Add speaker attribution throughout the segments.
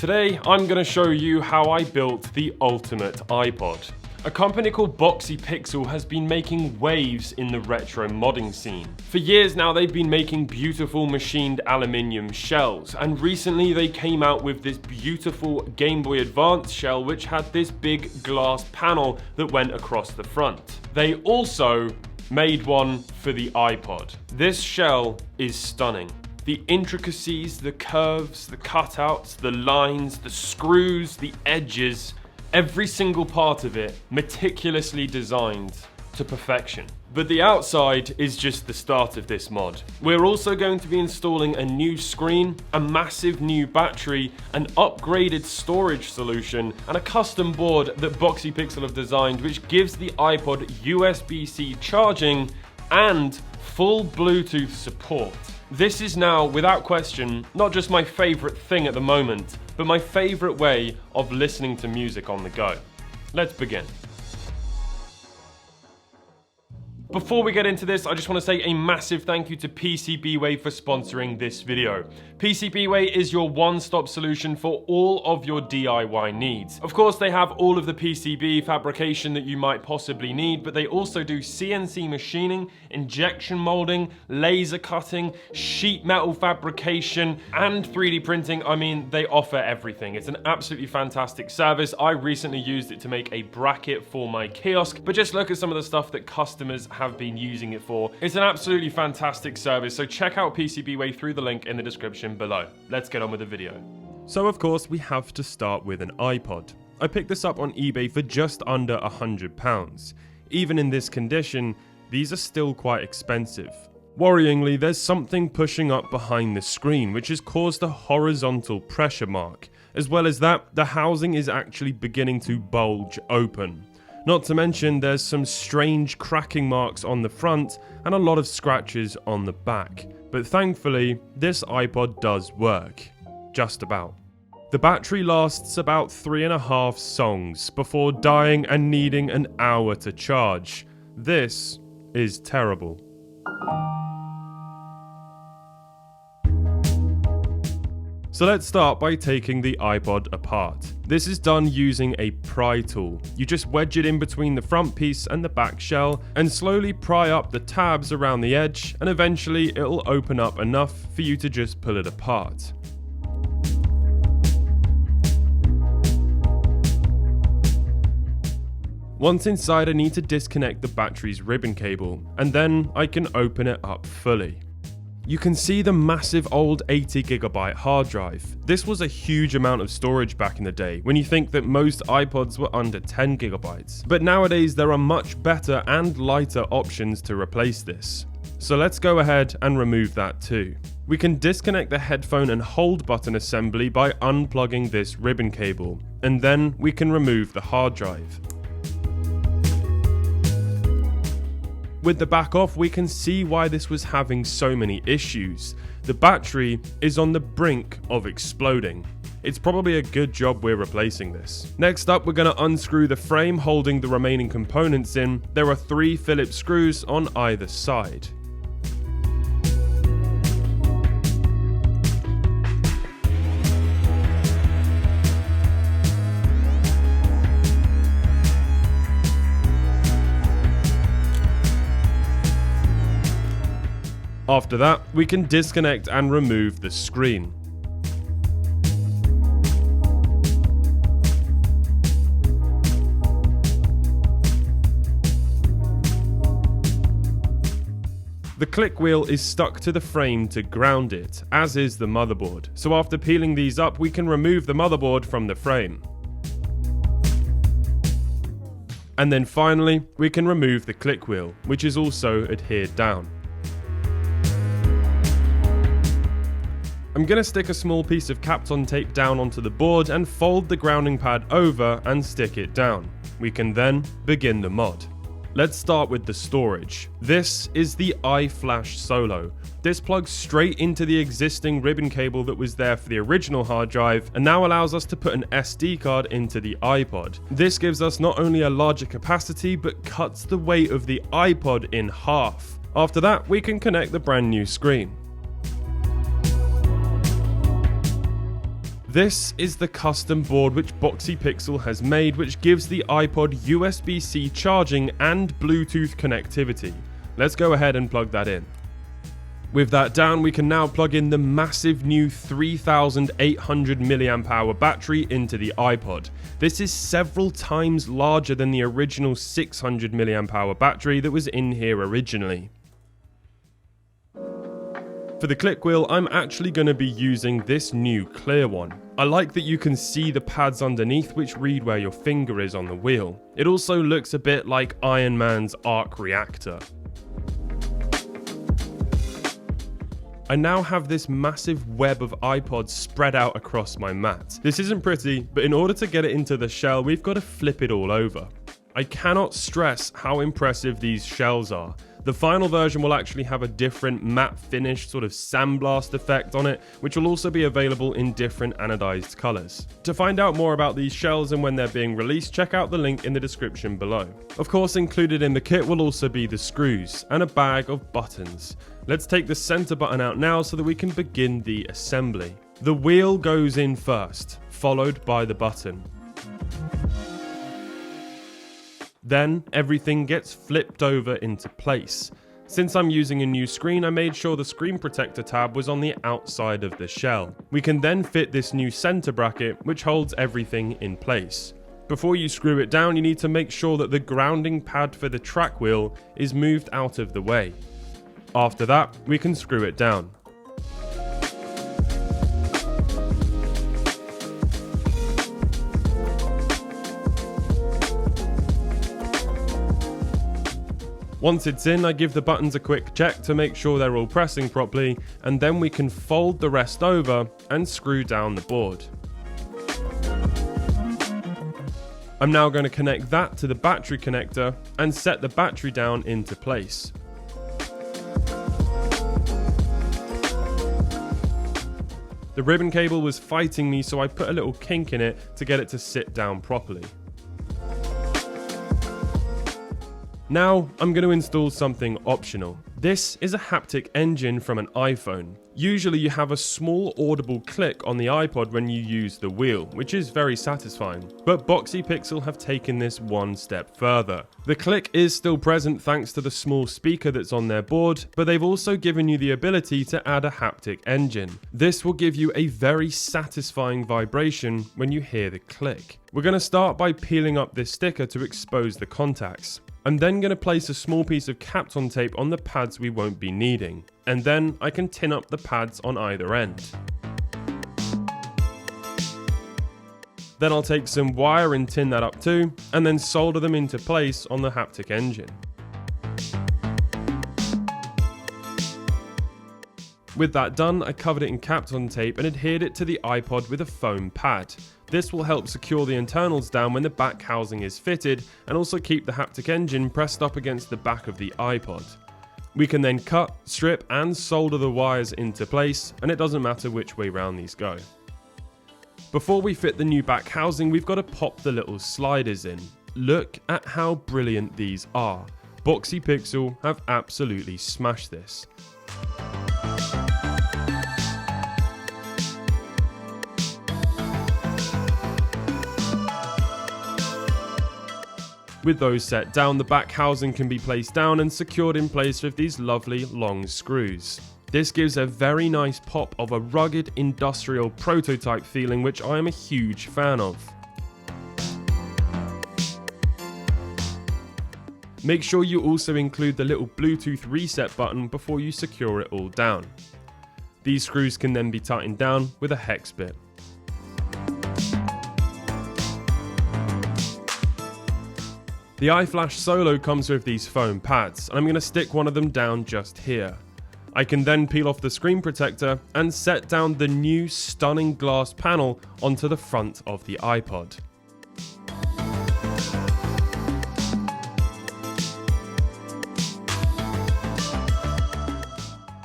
Speaker 1: Today, I'm going to show you how I built the ultimate iPod. A company called Pixel has been making waves in the retro modding scene. For years now, they've been making beautiful machined aluminium shells, and recently they came out with this beautiful Game Boy Advance shell which had this big glass panel that went across the front. They also made one for the iPod. This shell is stunning. The intricacies, the curves, the cutouts, the lines, the screws, the edges, every single part of it meticulously designed to perfection. But the outside is just the start of this mod. We're also going to be installing a new screen, a massive new battery, an upgraded storage solution, and a custom board that Pixel have designed which gives the iPod USB-C charging and full Bluetooth support. This is now, without question, not just my favorite thing at the moment, but my favorite way of listening to music on the go. Let's begin. Before we get into this, I just want to say a massive thank you to PCBWay for sponsoring this video. PCBWay is your one-stop solution for all of your DIY needs. Of course, they have all of the PCB fabrication that you might possibly need, but they also do CNC machining, injection molding, laser cutting, sheet metal fabrication, and 3D printing. I mean, they offer everything. It's an absolutely fantastic service. I recently used it to make a bracket for my kiosk, but just look at some of the stuff that customers have been using it for. It's an absolutely fantastic service, so check out PCBWay through the link in the description below. Let's get on with the video. So of course we have to start with an iPod. I picked this up on eBay for just under £100. Even in this condition, these are still quite expensive. Worryingly, there's something pushing up behind the screen which has caused a horizontal pressure mark. As well as that, the housing is actually beginning to bulge open. Not to mention there's some strange cracking marks on the front and a lot of scratches on the back. But thankfully, this iPod does work. Just about. The battery lasts about 3.5 songs before dying and needing an hour to charge. This is terrible. So let's start by taking the iPod apart. This is done using a pry tool. You just wedge it in between the front piece and the back shell and slowly pry up the tabs around the edge, and eventually it'll open up enough for you to just pull it apart. Once inside, I need to disconnect the battery's ribbon cable, and then I can open it up fully. You can see the massive old 80GB hard drive. This was a huge amount of storage back in the day, when you think that most iPods were under 10GB. But nowadays there are much better and lighter options to replace this. So let's go ahead and remove that too. We can disconnect the headphone and hold button assembly by unplugging this ribbon cable, and then we can remove the hard drive. With the back off, we can see why this was having so many issues. The battery is on the brink of exploding. It's probably a good job we're replacing this. Next up, we're going to unscrew the frame holding the remaining components in. There are 3 Phillips screws on either side. After that, we can disconnect and remove the screen. The click wheel is stuck to the frame to ground it, as is the motherboard. So after peeling these up, we can remove the motherboard from the frame. And then finally, we can remove the click wheel, which is also adhered down. I'm going to stick a small piece of Kapton tape down onto the board and fold the grounding pad over and stick it down. We can then begin the mod. Let's start with the storage. This is the iFlash Solo. This plugs straight into the existing ribbon cable that was there for the original hard drive and now allows us to put an SD card into the iPod. This gives us not only a larger capacity but cuts the weight of the iPod in half. After that, we can connect the brand new screen. This is the custom board which Boxypixel has made, which gives the iPod USB-C charging and Bluetooth connectivity. Let's go ahead and plug that in. With that down, we can now plug in the massive new 3800 mAh battery into the iPod. This is several times larger than the original 600 mAh battery that was in here originally. For the click wheel, I'm actually going to be using this new clear one. I like that you can see the pads underneath which read where your finger is on the wheel. It also looks a bit like Iron Man's arc reactor. I now have this massive web of iPods spread out across my mat. This isn't pretty, but in order to get it into the shell, we've got to flip it all over. I cannot stress how impressive these shells are. The final version will actually have a different matte finish sort of sandblast effect on it, which will also be available in different anodized colors. To find out more about these shells and when they're being released, check out the link in the description below. Of course, included in the kit will also be the screws and a bag of buttons. Let's take the center button out now so that we can begin the assembly. The wheel goes in first, followed by the button. Then everything gets flipped over into place. Since I'm using a new screen, I made sure the screen protector tab was on the outside of the shell. We can then fit this new center bracket, which holds everything in place. Before you screw it down, you need to make sure that the grounding pad for the track wheel is moved out of the way. After that, we can screw it down. Once it's in, I give the buttons a quick check to make sure they're all pressing properly, and then we can fold the rest over and screw down the board. I'm now going to connect that to the battery connector and set the battery down into place. The ribbon cable was fighting me, so I put a little kink in it to get it to sit down properly. Now, I'm going to install something optional. This is a haptic engine from an iPhone. Usually you have a small audible click on the iPod when you use the wheel, which is very satisfying. But Boxypixel have taken this one step further. The click is still present thanks to the small speaker that's on their board, but they've also given you the ability to add a haptic engine. This will give you a very satisfying vibration when you hear the click. We're going to start by peeling up this sticker to expose the contacts. I'm then going to place a small piece of Kapton tape on the pads we won't be needing, and then I can tin up the pads on either end. Then I'll take some wire and tin that up too, and then solder them into place on the haptic engine. With that done, I covered it in Kapton tape and adhered it to the iPod with a foam pad. This will help secure the internals down when the back housing is fitted, and also keep the haptic engine pressed up against the back of the iPod. We can then cut, strip and solder the wires into place, and it doesn't matter which way round these go. Before we fit the new back housing, we've got to pop the little sliders in. Look at how brilliant these are. Boxypixel have absolutely smashed this. With those set down, the back housing can be placed down and secured in place with these lovely long screws. This gives a very nice pop of a rugged industrial prototype feeling, which I am a huge fan of. Make sure you also include the little Bluetooth reset button before you secure it all down. These screws can then be tightened down with a hex bit. The iFlash Solo comes with these foam pads, and I'm going to stick one of them down just here. I can then peel off the screen protector and set down the new stunning glass panel onto the front of the iPod.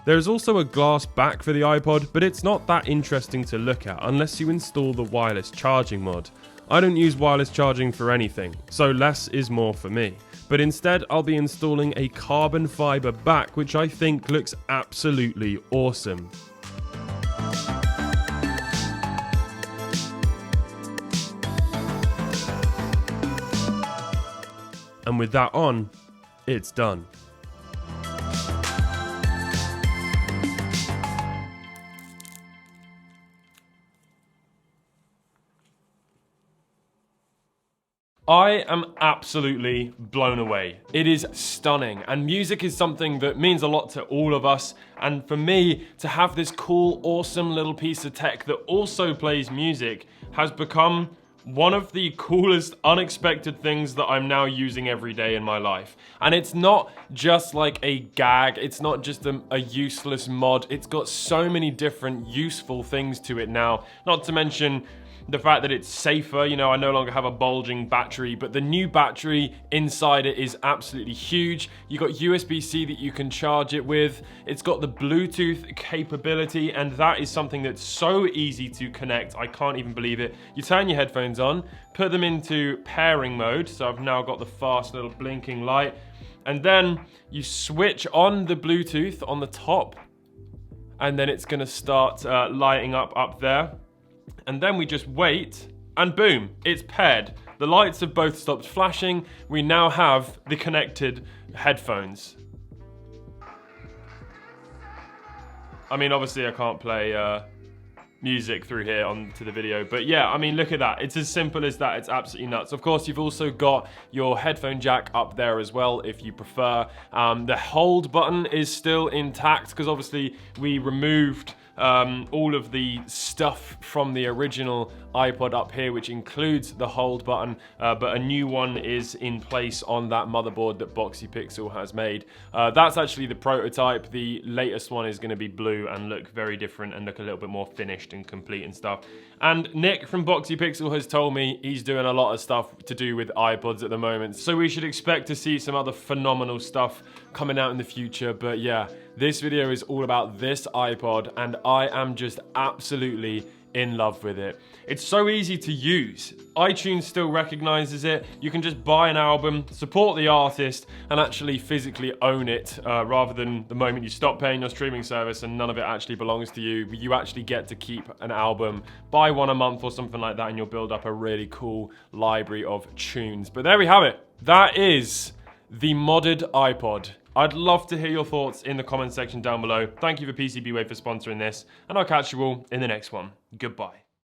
Speaker 1: There is also a glass back for the iPod, but it's not that interesting to look at unless you install the wireless charging mod. I don't use wireless charging for anything, so less is more for me. But instead, I'll be installing a carbon fiber back, which I think looks absolutely awesome. And with that on, it's done. I am absolutely blown away. It is stunning, and music is something that means a lot to all of us, and for me, to have this cool, awesome little piece of tech that also plays music has become one of the coolest, unexpected things that I'm now using every day in my life. And it's not just like a gag, it's not just a useless mod, it's got so many different useful things to it now, not to mention the fact that it's safer. You know, I no longer have a bulging battery, but the new battery inside it is absolutely huge. You got USB-C that you can charge it with. It's got the Bluetooth capability, and that is something that's so easy to connect. I can't even believe it. You turn your headphones on, put them into pairing mode. So I've now got the fast little blinking light, and then you switch on the Bluetooth on the top, and then it's gonna start lighting up there. And then we just wait, and boom, it's paired. The lights have both stopped flashing. We now have the connected headphones. I mean, obviously I can't play music through here onto the video, but yeah, I mean, look at that. It's as simple as that. It's absolutely nuts. Of course, you've also got your headphone jack up there as well if you prefer. The hold button is still intact because obviously we removed all of the stuff from the original iPod up here, which includes the hold button, but a new one is in place on that motherboard that Boxypixel has made. That's actually the prototype. The latest one is going to be blue and look very different and look a little bit more finished and complete and stuff. And Nick from Boxypixel has told me he's doing a lot of stuff to do with iPods at the moment, so we should expect to see some other phenomenal stuff coming out in the future. But yeah, this video is all about this iPod, and I am just absolutely in love with it. It's so easy to use. iTunes still recognizes it. You can just buy an album, support the artist, and actually physically own it, rather than the moment you stop paying your streaming service and none of it actually belongs to you. You actually get to keep an album, buy one a month or something like that, and you'll build up a really cool library of tunes. But there we have it. That is the modded iPod. I'd love to hear your thoughts in the comment section down below. Thank you for PCBWay for sponsoring this, and I'll catch you all in the next one. Goodbye.